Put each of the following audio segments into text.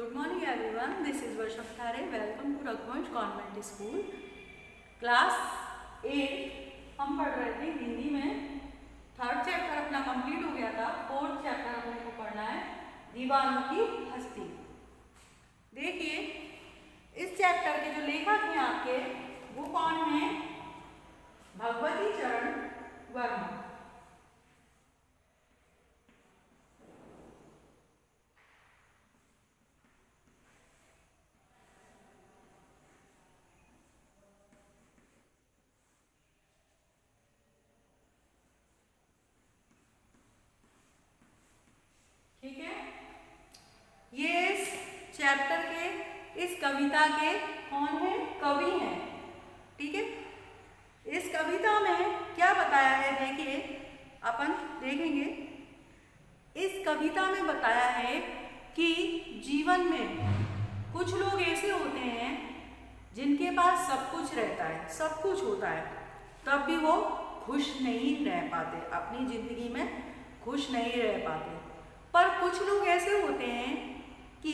Good morning everyone. This is Varsha Khare. Welcome to Raghuvansh Convent School. Class 8 हम पढ़ रहे थे हिंदी में। थर्ड चैप्टर अपना कंप्लीट हो गया था। फोर्थ चैप्टर अपने को पढ़ना है दीवानों की हस्ती। देखिए इस चैप्टर के जो लेखक हैं आपके वो कौन हैं? भगवती चरण वर्मा। ठीक है, ये इस चैप्टर के इस कविता के कौन है? कवि हैं। ठीक है, इस कविता में क्या बताया है देखिए, अपन देखेंगे। इस कविता में बताया है कि जीवन में कुछ लोग ऐसे होते हैं जिनके पास सब कुछ रहता है, सब कुछ होता है, तब भी वो खुश नहीं रह पाते, अपनी जिंदगी में खुश नहीं रह पाते। पर कुछ लोग ऐसे होते हैं कि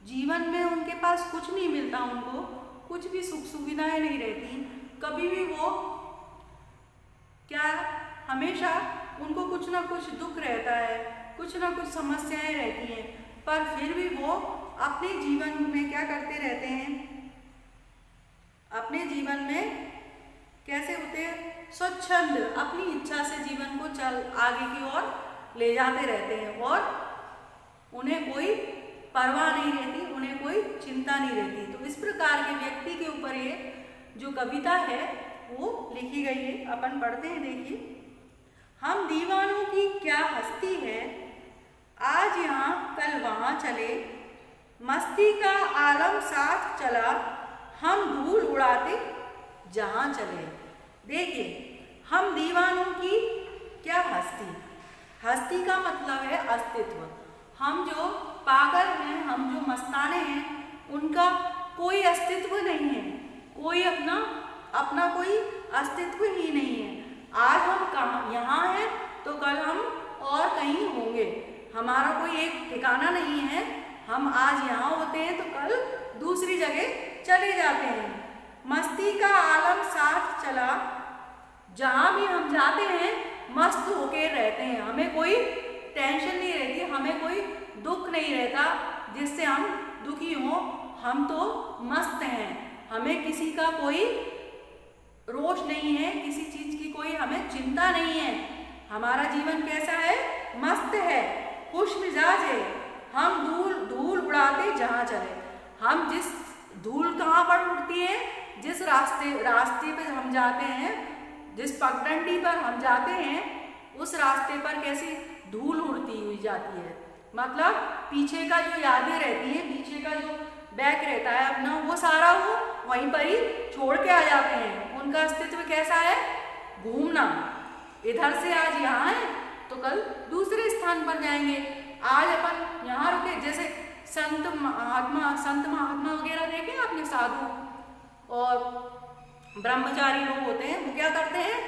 जीवन में उनके पास कुछ नहीं मिलता, उनको कुछ भी सुख सुविधाएं नहीं रहती, कभी भी वो क्या हमेशा उनको कुछ ना कुछ दुख रहता है, कुछ ना कुछ समस्याएं रहती हैं, पर फिर भी वो अपने जीवन में क्या करते रहते हैं? अपने जीवन में कैसे होते हैं? स्वच्छंद, अपनी इच्छा से जीवन को आगे की ओर ले जाते रहते हैं और उन्हें कोई परवाह नहीं रहती, उन्हें कोई चिंता नहीं रहती। तो इस प्रकार के व्यक्ति के ऊपर ये जो कविता है वो लिखी गई है। अपन पढ़ते हैं, देखिए। हम दीवानों की क्या हस्ती है, आज यहाँ कल वहाँ चले, मस्ती का आलम साथ चला, हम धूल उड़ाते जहाँ चले। देखिए, हम दीवानों की क्या हस्ती, हस्ती का मतलब है अस्तित्व। हम जो पागल हैं, हम जो मस्ताने हैं, उनका कोई अस्तित्व नहीं है, कोई अपना कोई अस्तित्व ही नहीं है। आज हम कहाँ यहाँ हैं तो कल हम और कहीं होंगे, हमारा कोई एक ठिकाना नहीं है। हम आज यहाँ होते हैं तो कल दूसरी जगह चले जाते हैं। मस्ती का आलम साथ चला, जहाँ भी हम जाते हैं मस्त होके रहते हैं, हमें कोई टेंशन नहीं रहती, हमें कोई दुख नहीं रहता जिससे हम दुखी हों। हम तो मस्त हैं, हमें किसी का कोई रोष नहीं है, किसी चीज की कोई हमें चिंता नहीं है। हमारा जीवन कैसा है? मस्त है, खुश मिजाज है। हम धूल उड़ाते जहाँ चले। हम जिस धूल कहाँ पर उड़ती है? जिस रास्ते पे हम जाते हैं, जिस पगडंडी पर हम जाते हैं, उस रास्ते पर कैसी धूल उड़ती हुई जाती है। मतलब पीछे का जो यादें रहती हैं, पीछे का जो बैग रहता है अपना, वो सारा वो वहीं पर ही छोड़ के आ जाते हैं। उनका अस्तित्व कैसा है? घूमना। इधर से आज यहाँ है तो कल दूसरे स्थान पर जाएंगे। आज अपन यहाँ रुके, जैसे संत महात्मा वगैरह देखे आपने, साधु और ब्रह्मचारी लोग होते हैं, वो क्या करते हैं?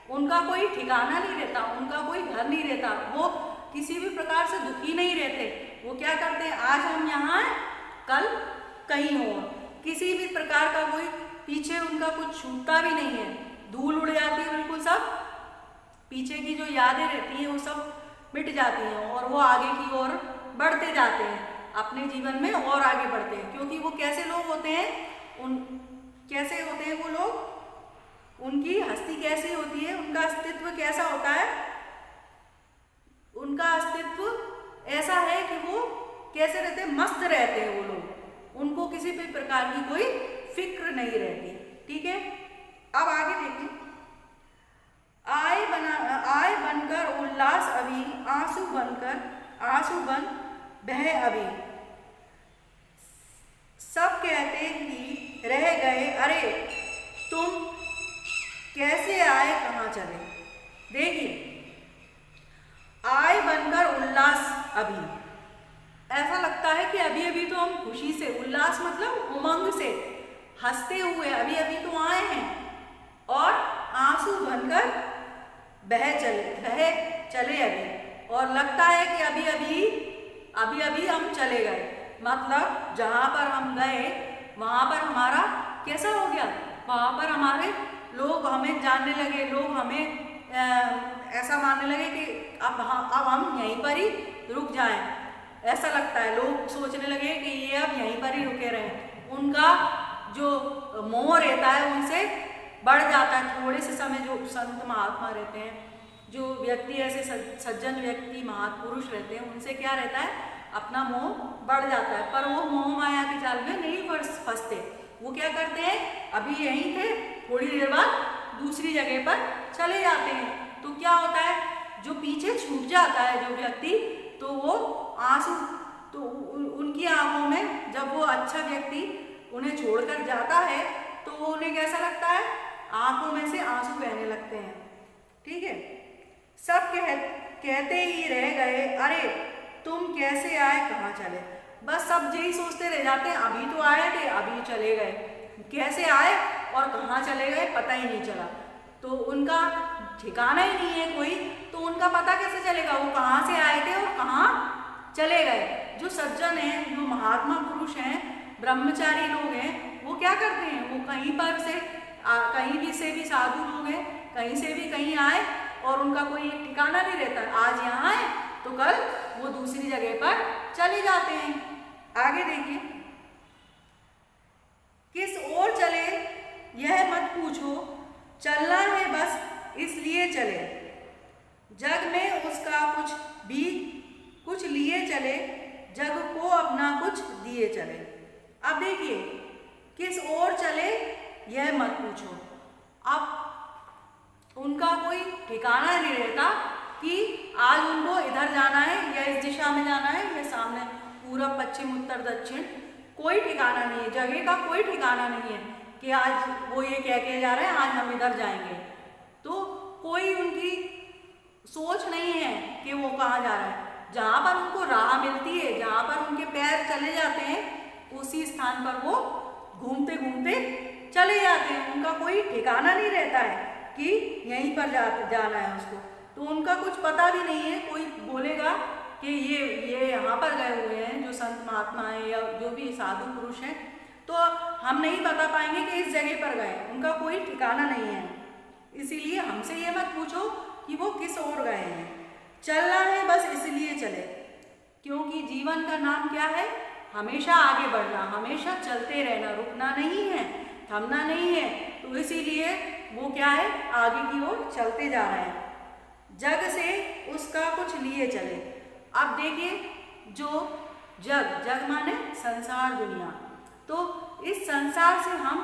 उनका कोई ठिकाना नहीं रहता, उनका कोई घर नहीं रहता, वो किसी भी प्रकार से दुखी नहीं रहते। वो क्या करते हैं? आज हम यहाँ हैं, कल कहीं हो, किसी भी प्रकार का कोई पीछे उनका कुछ छूटता भी नहीं है। धूल उड़ जाती है बिल्कुल, सब पीछे की जो यादें रहती हैं वो सब मिट जाती हैं और वो आगे की ओर बढ़ते जाते हैं, अपने जीवन में और आगे बढ़ते हैं। क्योंकि वो कैसे लोग होते हैं, कैसे होते हैं वो लोग, उनकी हस्ती कैसी होती है, उनका अस्तित्व कैसा होता है? उनका अस्तित्व ऐसा है कि वो कैसे रहते हैं? मस्त रहते हैं वो लोग, उनको किसी भी प्रकार की कोई फिक्र नहीं रहती। ठीक है, अब आगे देखिए। आए बनकर उल्लास अभी, आंसू बन बह अभी, सब कहते ही रह गए, अरे तुम कैसे आए, कहाँ चले। देखिए, आए बनकर उल्लास अभी, ऐसा लगता है कि अभी अभी तो हम खुशी से, उल्लास मतलब उमंग से हंसते हुए अभी अभी तो आए हैं, और आंसू बनकर बह चले अभी, और लगता है कि अभी अभी हम चले गए। मतलब जहाँ पर हम गए वहाँ पर हमारा कैसा हो गया, वहाँ पर हमारे लोग हमें जानने लगे, लोग हमें ऐसा मानने लगे कि अब हम यहीं पर ही रुक जाएं। ऐसा लगता है, लोग सोचने लगे कि ये अब यहीं पर ही रुके रहें। उनका जो मोह रहता है उनसे बढ़ जाता है। थोड़े से समय जो संत महात्मा रहते हैं, जो व्यक्ति ऐसे सज्जन व्यक्ति महापुरुष रहते हैं, उनसे क्या रहता है, अपना मोह बढ़ जाता है। पर वो मोह माया के जाल में नहीं फंसते। वो क्या करते हैं, अभी यहीं थे, थोड़ी देर बाद दूसरी जगह पर चले जाते हैं। तो क्या होता है, जो पीछे छूट जाता है जो व्यक्ति, तो वो आंसू, तो उनकी आंखों में जब वो अच्छा व्यक्ति उन्हें छोड़कर जाता है तो वो उन्हें कैसा लगता है, आंखों में से आंसू बहने लगते हैं। ठीक है, सब कहते ही रह गए, अरे तुम कैसे आए, कहाँ चले। बस सब यही सोचते रह जाते हैं, अभी तो आए थे, अभी चले गए, कैसे आए और कहाँ चले गए पता ही नहीं चला। तो उनका ठिकाना ही नहीं है कोई, तो उनका पता कैसे चलेगा वो कहाँ से आए थे और कहाँ चले गए। जो सज्जन हैं, जो महात्मा पुरुष हैं, ब्रह्मचारी लोग हैं, वो क्या करते हैं, वो कहीं पर से कहीं भी से भी साधु लोग हैं, कहीं से भी कहीं आए और उनका कोई ठिकाना नहीं रहता। आज यहाँ आए तो कल वो दूसरी जगह पर चले जाते हैं। आगे देखिए, किस ओर चले यह मत पूछो, चलना है बस इसलिए चले, जग में उसका कुछ लिए चले, जग को अपना कुछ दिए चले। अब देखिए, किस ओर चले यह मत पूछो। अब उनका कोई ठिकाना नहीं रहता कि आज उनको इधर जाना है या इस दिशा में जाना है या सामने पूरब पश्चिम उत्तर दक्षिण, कोई ठिकाना नहीं है, जगह का कोई ठिकाना नहीं है कि आज वो ये कह के जा रहे हैं आज हम इधर जाएंगे। तो कोई उनकी सोच नहीं है कि वो कहाँ जा रहा है। जहाँ पर उनको राह मिलती है, जहाँ पर उनके पैर चले जाते हैं, उसी स्थान पर वो घूमते घूमते चले जाते हैं। उनका कोई ठिकाना नहीं रहता है कि यहीं पर जाना है उसको। तो उनका कुछ पता भी नहीं है। कोई बोलेगा कि ये यहाँ पर गए हुए हैं, जो संत महात्मा हैं या जो भी साधु पुरुष हैं, तो हम नहीं बता पाएंगे कि इस जगह पर गए। उनका कोई ठिकाना नहीं है। इसीलिए हमसे ये मत पूछो कि वो किस ओर गए हैं। चलना है बस इसलिए चले, क्योंकि जीवन का नाम क्या है, हमेशा आगे बढ़ना, हमेशा चलते रहना, रुकना नहीं है, थमना नहीं है। तो इसीलिए वो क्या है, आगे की ओर चलते जा रहे हैं। जग से उसका कुछ लिए चले। अब देखिए, जो जग माने संसार, दुनिया, तो इस संसार से हम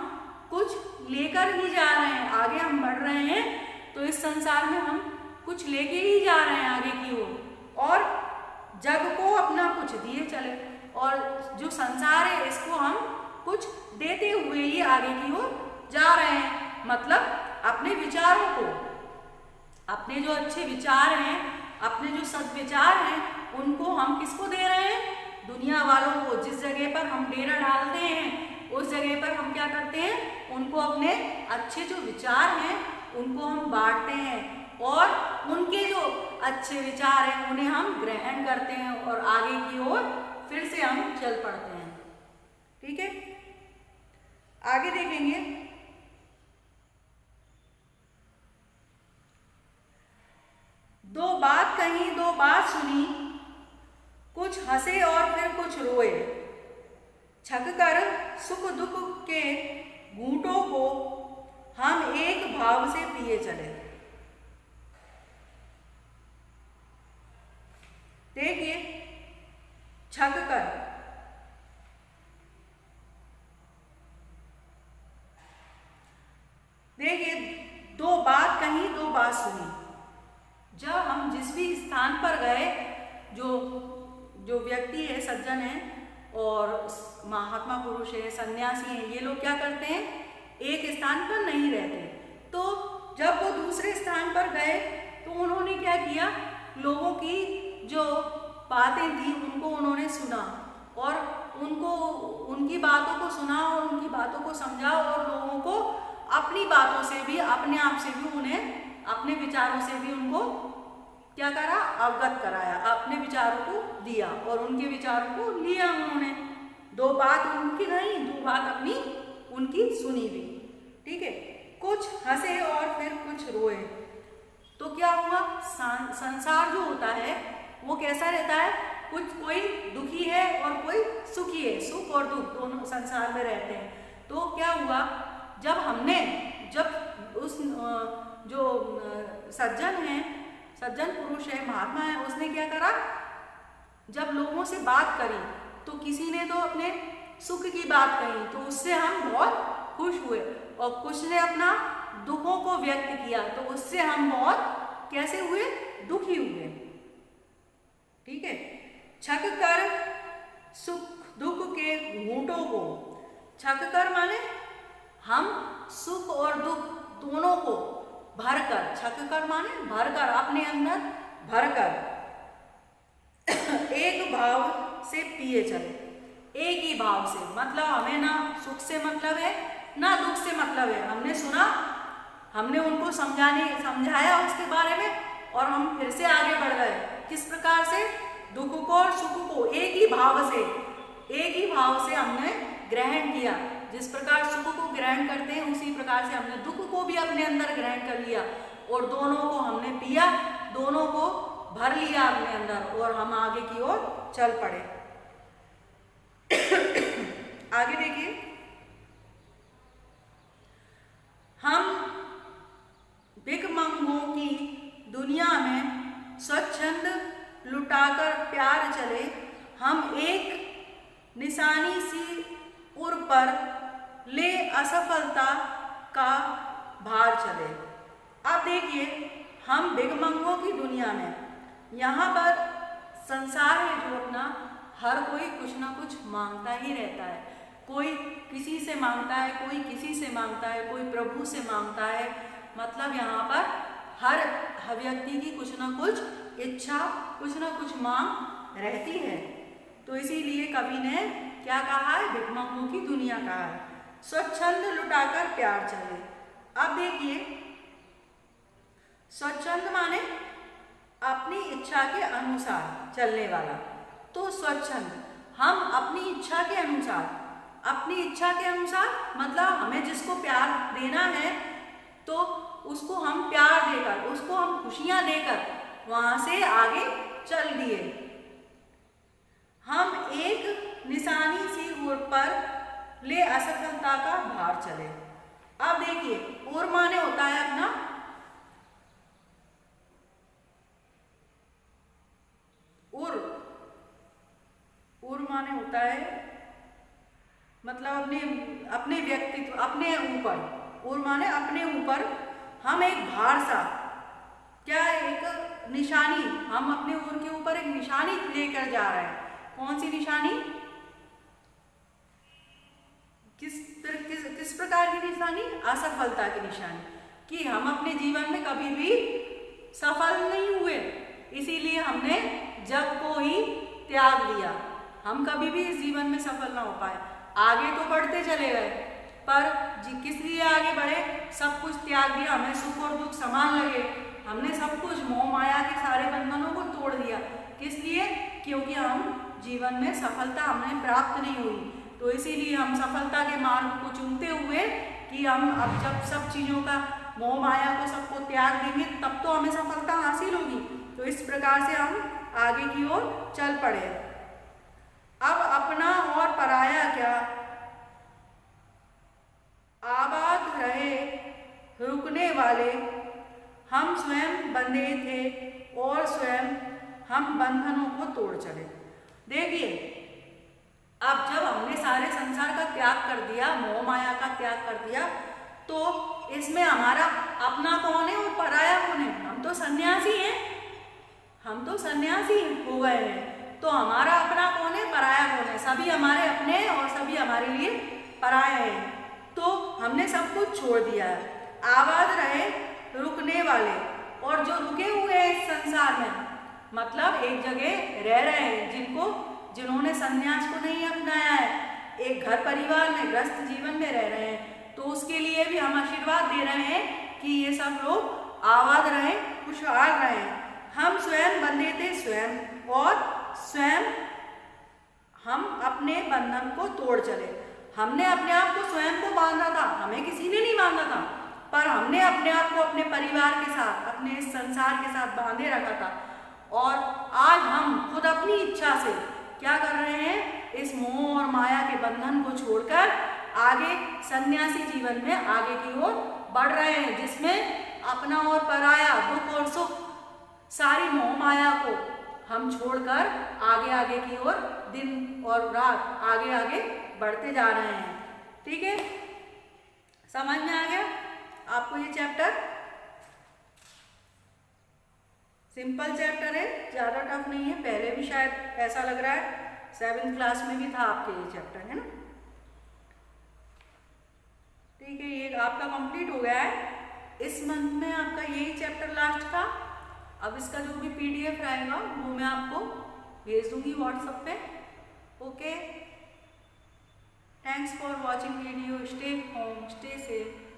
कुछ लेकर ही जा रहे हैं। आगे हम बढ़ रहे हैं तो इस संसार में हम कुछ लेके ही जा रहे हैं आगे की ओर, और जग को अपना कुछ दिए चले। और जो संसार है इसको हम कुछ देते हुए ही आगे की ओर जा रहे हैं। मतलब अपने विचारों को, अपने जो अच्छे विचार हैं, अपने जो सद्विचार हैं, उनको हम किसको दे रहे हैं, दुनिया वालों को। जिस जगह पर हम डेरा डालते हैं उस जगह पर हम क्या करते हैं, उनको अपने अच्छे जो विचार हैं उनको हम बांटते हैं, और उनके जो अच्छे विचार हैं उन्हें हम ग्रहण करते हैं और आगे की ओर फिर से हम चल पड़ते हैं। ठीक है, आगे देखेंगे। दो बात कही दो बात सुनी, कुछ हंसे और फिर कुछ रोए, छक कर सुख दुख के घूंटों को हम एक भाव से पिए चले। देखिए, छक कर, देखिए, दो बात कही दो बात सुनी। जब हम जिस भी स्थान पर गए, जो व्यक्ति है, सज्जन है और महात्मा पुरुष है, सन्यासी हैं, ये लोग क्या करते हैं, एक स्थान पर नहीं रहते। तो जब वो दूसरे स्थान पर गए तो उन्होंने क्या किया, लोगों की जो बातें थी उनको उन्होंने सुना और उनको उनकी बातों को सुना और उनकी बातों को समझा, और लोगों को अपनी बातों से भी, अपने आप से भी, उन्हें अपने विचारों से भी उनको क्या करा, अवगत कराया, अपने विचारों को दिया और उनके विचारों को लिया उन्होंने। दो बात उनकी नहीं, दो बात अपनी उनकी सुनी भी। ठीक है, कुछ हंसे और फिर कुछ रोए। तो क्या हुआ, संसार जो होता है वो कैसा रहता है, कुछ कोई दुखी है और कोई सुखी है, सुख और दुख दोनों संसार में रहते हैं। तो क्या हुआ, जब उस जो सज्जन है, सज्जन पुरुष है, महात्मा है, उसने क्या करा, जब लोगों से बात करी तो किसी ने तो अपने सुख की बात कही तो उससे हम बहुत खुश हुए, और कुछ ने अपना दुखों को व्यक्त किया तो उससे हम बहुत कैसे हुए, दुखी हुए। ठीक है, छक कर सुख दुख के घूंटों को, छक कर माने हम सुख और दुख दोनों को भरकर, छक कर माने भरकर, अपने अंदर भरकर एक भाव से पिए चले। एक ही भाव से, मतलब हमें ना सुख से मतलब है ना दुख से मतलब है। हमने सुना, हमने उनको समझाया उसके बारे में, और हम फिर से आगे बढ़ गए। किस प्रकार से, दुख को और सुख को एक ही भाव से हमने ग्रहण किया। जिस प्रकार सुख को ग्रहण करते हैं उसी प्रकार से हमने दुख को भी अपने अंदर ग्रहण कर लिया, और दोनों को हमने पिया, दोनों को भर लिया अपने अंदर, और हम आगे की ओर चल पड़े। आगे देखिए, हम भिखमंगों की दुनिया में स्वच्छंद लुटाकर प्यार चले, हम एक निशानी सी उर पर ले असफलता का भार चले। अब देखिए, हम भिखमंगों की दुनिया में, यहाँ पर संसार है जो अपना, हर कोई कुछ ना कुछ मांगता ही रहता है। कोई किसी से मांगता है, कोई किसी से मांगता है, कोई प्रभु से मांगता है। मतलब यहाँ पर हर व्यक्ति की कुछ ना कुछ इच्छा, कुछ ना कुछ मांग रहती है। तो इसीलिए कवि ने क्या कहा है, भिखमंगों की दुनिया कहा है। स्वच्छंद लुटाकर प्यार चले। अब देखिए, स्वच्छंद माने अपनी इच्छा के अनुसार चलने वाला। तो स्वच्छंद, हम अपनी इच्छा के अनुसार, मतलब हमें जिसको प्यार देना है तो उसको हम प्यार देकर, उसको हम खुशियां देकर वहां से आगे चल दिए। हम एक निशानी सी ओर पर ले असफलता का भार चले। अब देखिए, ओर माने होता है अपना, उर माने होता है मतलब अपने व्यक्तित्व, अपने ऊपर, उर माने अपने ऊपर हम एक भार सा, क्या एक निशानी, हम अपने उर के ऊपर एक निशानी लेकर जा रहे हैं। कौन सी निशानी, किस प्रकार की निशानी, असफलता की निशानी, कि हम अपने जीवन में कभी भी सफल नहीं हुए, इसीलिए हमने जग को ही त्याग दिया। हम कभी भी इस जीवन में सफल ना हो पाए। आगे तो बढ़ते चले गए, पर किस लिए आगे बढ़े, सब कुछ त्याग दिया, हमें सुख और दुख समान लगे, हमने सब कुछ मोह माया के सारे बंधनों को तोड़ दिया। किस लिए, क्योंकि हम जीवन में सफलता हमें प्राप्त नहीं हुई। तो इसीलिए हम सफलता के मार्ग को चुनते हुए कि हम अब जब सब चीज़ों का, मोह माया को सबको त्याग देंगे तब तो हमें सफलता हासिल होगी। तो इस प्रकार से हम आगे की ओर चल पड़े। अब अपना और पराया क्या, आबाद रहे रुकने वाले, हम स्वयं बंधे थे और स्वयं हम बंधनों को तोड़ चले। देखिए, अब जब हमने सारे संसार का त्याग कर दिया, मोह माया का त्याग कर दिया, तो इसमें हमारा अपना कौन है और पराया कौन है। हम तो सन्यासी हैं, हम तो सन्यासी हो गए हैं, तो हमारा अपना कौन है, पराया कौन है। सभी हमारे अपने हैं और सभी हमारे लिए पराये हैं। तो हमने सब कुछ छोड़ दिया है। आबाद रहे रुकने वाले, और जो रुके हुए हैं इस संसार में, मतलब एक जगह रह रहे हैं, जिन्होंने संन्यास को नहीं अपनाया है, एक घर परिवार में ग्रस्त जीवन में रह रहे हैं, तो उसके लिए भी हम आशीर्वाद दे रहे हैं कि ये सब लोग आबाद रहें, खुशहाल रहें। हम स्वयं बंधे थे स्वयं, और स्वयं हम अपने बंधन को तोड़ चले। हमने अपने आप को स्वयं को बांधा था, हमें किसी ने नहीं बांधा था, पर हमने अपने आप को अपने परिवार के साथ, अपने इस संसार के साथ बांधे रखा था। और आज हम खुद अपनी इच्छा से क्या कर रहे हैं, इस मोह और माया के बंधन को छोड़कर आगे सन्यासी जीवन में आगे की ओर बढ़ रहे हैं, जिसमें अपना और पराया, दुख और सुख, सारी मोह माया को हम छोड़कर आगे आगे की ओर दिन और रात आगे आगे बढ़ते जा रहे हैं। ठीक है, समझ में आ गया आपको ये चैप्टर? सिंपल चैप्टर है, ज़्यादा टफ नहीं है। पहले भी शायद ऐसा लग रहा है 7th क्लास में भी था आपके ये चैप्टर, है ना? ठीक है, ये आपका कंप्लीट हो गया है। इस मंथ में आपका यही चैप्टर लास्ट था। अब इसका जो भी PDF रहेगा वो मैं आपको भेज दूंगी व्हाट्सएप पे। Okay, thanks for watching video. Stay home, stay safe.